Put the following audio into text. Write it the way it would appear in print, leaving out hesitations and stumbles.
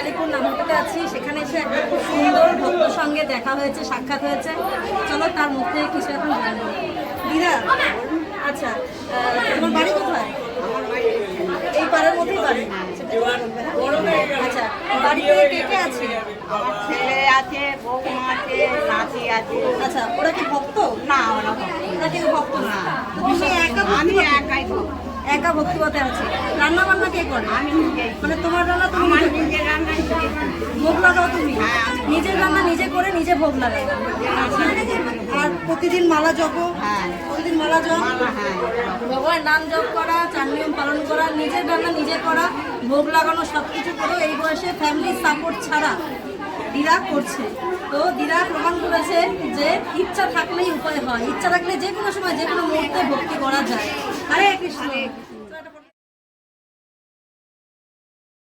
আলিপুর নামতে আছি, সেখানে এসে একটা খুব সুন্দর ভক্তর সঙ্গে দেখা হয়েছে, সাক্ষাৎ হয়েছে। চলো তার মধ্যে কিছু এখন জানবো। দিদা, আচ্ছা তোমার বাড়ি কোথায়? এই পাড়ার মধ্যেই বাড়ি? আচ্ছা, বাড়িতে কে কে আছে? আমার ছেলে আছে, বৌমা আছে, নাতি আছে। আচ্ছা, ওরা কি ভক্ত? না, ওরা কেউ ভক্ত না। তো তুমি আমি একাই ভক্ত। একা ভক্তিপথে আছে। রান্না বান্না কে করে? আমি নিজেই। মানে তোমার রান্না তুমি আমার নিজে করো? নিজের রান্নাই করি। ভোগ লাগাও তুমি? হ্যাঁ। নিজের রান্না নিজে করে নিজে ভোগ লাগাও। আর প্রতিদিন মালা জপ? হ্যাঁ। প্রতিদিন মালা জপ, মালা, হ্যাঁ। ভগবানের নাম জপ করা, চার নিয়ম পালন করা, নিজের রান্না নিজে করা, ভোগ লাগানো, সব কিছু করে এই বয়সে ফ্যামিলির সাপোর্ট ছাড়া দিদা করছে। তো দিদা প্রমাণ করেছে যে ইচ্ছা থাকলেই উপায় হয়, ইচ্ছা থাকলে যে কোনো সময় যে কোনো মুহূর্তে ভক্তি করা যায়। হরে কৃষ্ণ।